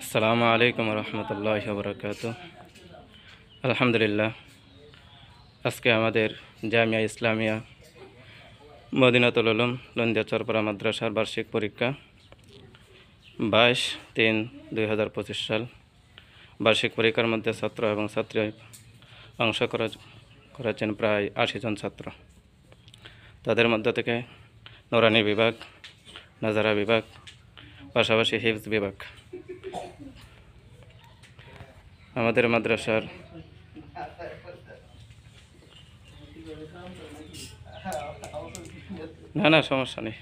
আসসালামু আলাইকুম রহমতুল্লাহ বরকাত। আলহামদুলিল্লাহ, আজকে আমাদের জামিয়া ইসলামিয়া মদিনাতুল উলুম লন্দিয়া চরপাড়া মাদ্রাসার বার্ষিক পরীক্ষা 22/3/2025 সাল। বার্ষিক পরীক্ষার মধ্যে ছাত্র এবং ছাত্রী অংশ করেছেন প্রায় 80 জন ছাত্র। তাদের মধ্য থেকে নুরানি বিভাগ, নাজারা বিভাগ, পাশাপাশি হিফজ বিভাগ। আমাদের মাদ্রাসার না সমস্যা নেই।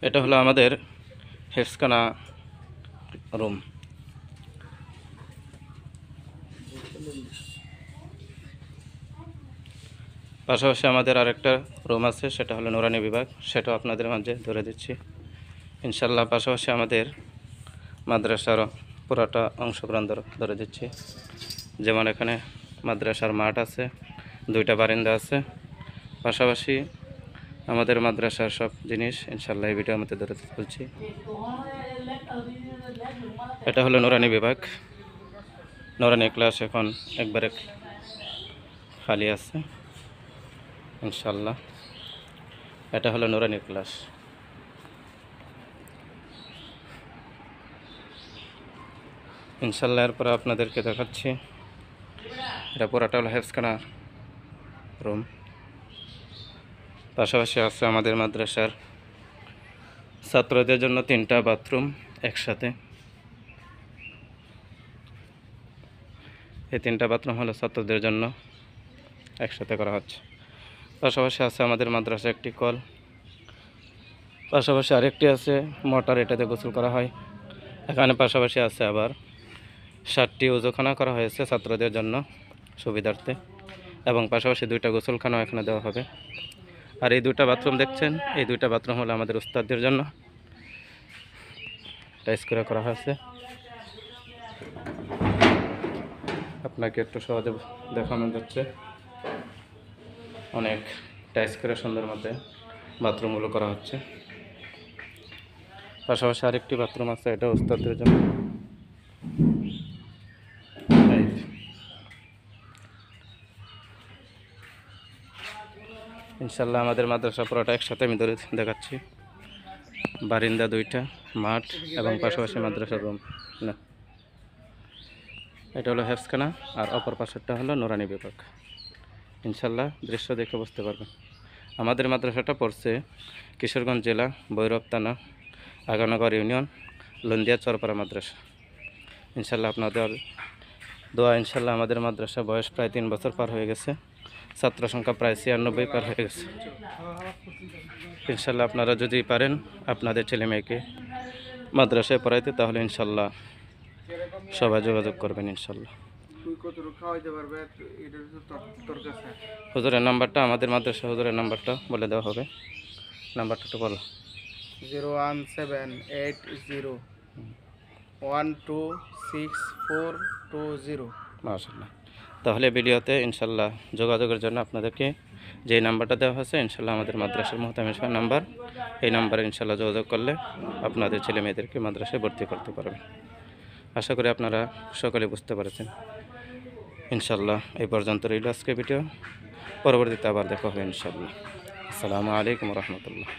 এটা হলো আমাদের হেফসখানা রুম। পাশাপাশি আমাদের আরেকটা রুম আছে, সেটা হলো নুরানি বিভাগ, সেটাও আপনাদের মাঝে ধরে দিচ্ছি ইনশাল্লাহ। পাশাপাশি আমাদের মাদ্রাসার পুরাটা অংশগ্রহণ ধরে দিচ্ছি, যেমন এখানে মাদ্রাসার মাঠ আছে, 2টা বারান্দা আছে। পাশাপাশি আমাদের মাদ্রাসার সব জিনিস ইনশাল্লাহ এই ভিডিওর মধ্যে ধরে বলছি। এটা হলো নুরানি বিভাগ। নুরানি ক্লাস এখন একবারে খালি আছে ইনশাল্লাহ। এটা হলো নুরানি ক্লাস। ইনশাল্লাহ এরপর আপনাদেরকে দেখাচ্ছি, এটা পুরাটা হলো হেফসখানা রুম। পাশাপাশি আছে আমাদের মাদ্রাসার ছাত্রদের জন্য 3টা বাথরুম একসাথে। এই 3টা বাথরুম হলো ছাত্রদের জন্য একসাথে করা হচ্ছে। পাশাপাশি আছে আমাদের মাদ্রাসা একটি কল, পাশাপাশি আরেকটি আছে মোটর, এটাতে গোসল করা হয়। এখানে পাশাপাশি আছে আবার 7টি ওযুখানা করা হয়েছে ছাত্রদের জন্য সুবিধার্থে, এবং পাশাপাশি 2টা গোসলখানাও এখানে দেওয়া হবে। আর এই 2টা বাথরুম দেখছেন, এই 2টা বাথরুম হলো আমাদের উস্তাদদের জন্য টাইস করে করা হয়েছে। আপনাকে একটু সহজে দেখানো যাচ্ছে, অনেক টাইস করে সুন্দর মধ্যে বাথরুমগুলো করা হচ্ছে। পাশাপাশি আরেকটি বাথরুম আছে, এটা উস্তাদদের জন্য। ইনশাল্লাহ আমাদের মাদ্রাসা পুরোটা একসাথে আমি ধরে দেখাচ্ছি। বারিন্দা 2টা, মাঠ এবং পাশাপাশি মাদ্রাসার রুম। না, এটা হলো হেফসখানা, আর অপর পাশেরটা হলো নুরানি বিভাগ। ইনশাল্লাহ দৃশ্য দেখে বুঝতে পারবেন। আমাদের মাদ্রাসাটা পড়ছে কিশোরগঞ্জ জেলা, ভৈরব থানা, আগানগর ইউনিয়ন, লন্দিয়া চরপাড়া মাদ্রাসা। ইনশাল্লাহ আপনাদের দোয়া, ইনশাল্লাহ আমাদের মাদ্রাসা বয়স প্রায় 3 বছর পার হয়ে গেছে, ছাত্র সংখ্যা প্রায় 96 পার হয়ে গেছে। ইনশাল্লাহ আপনারা যদি পারেন আপনাদের ছেলে মেয়েকে মাদ্রাসায় পড়াইতে, তাহলে ইনশাল্লাহ সবাই যোগাযোগ করবেন ইনশাল্লাহ। হুজুরের নাম্বারটা, আমাদের মাদ্রাসা হুজুরের নাম্বারটা বলে দেওয়া হবে। নাম্বারটা একটু বলো। 01780126420। মাশাআল্লাহ। তাহলে ভিডিওতে ইনশাল্লাহ যোগাযোগের জন্য আপনাদেরকে যে নাম্বারটা দেওয়া হয়েছে, ইনশাল্লাহ আমাদের মাদ্রাসার মুহতামিম নাম্বার, এই নাম্বারে ইনশাল্লাহ যোগাযোগ করলে আপনাদের ছেলে মেয়েদেরকে মাদ্রাসায় ভর্তি করতে পারবেন। আশা করি আপনারা সকলে বুঝতে পেরেছেন। ইনশাল্লাহ এই পর্যন্ত রইল আজকে ভিডিও, পরবর্তীতে আবার দেখা হবে ইনশাল্লাহ। আসসালামু আলাইকুম রহমতুল্লাহ।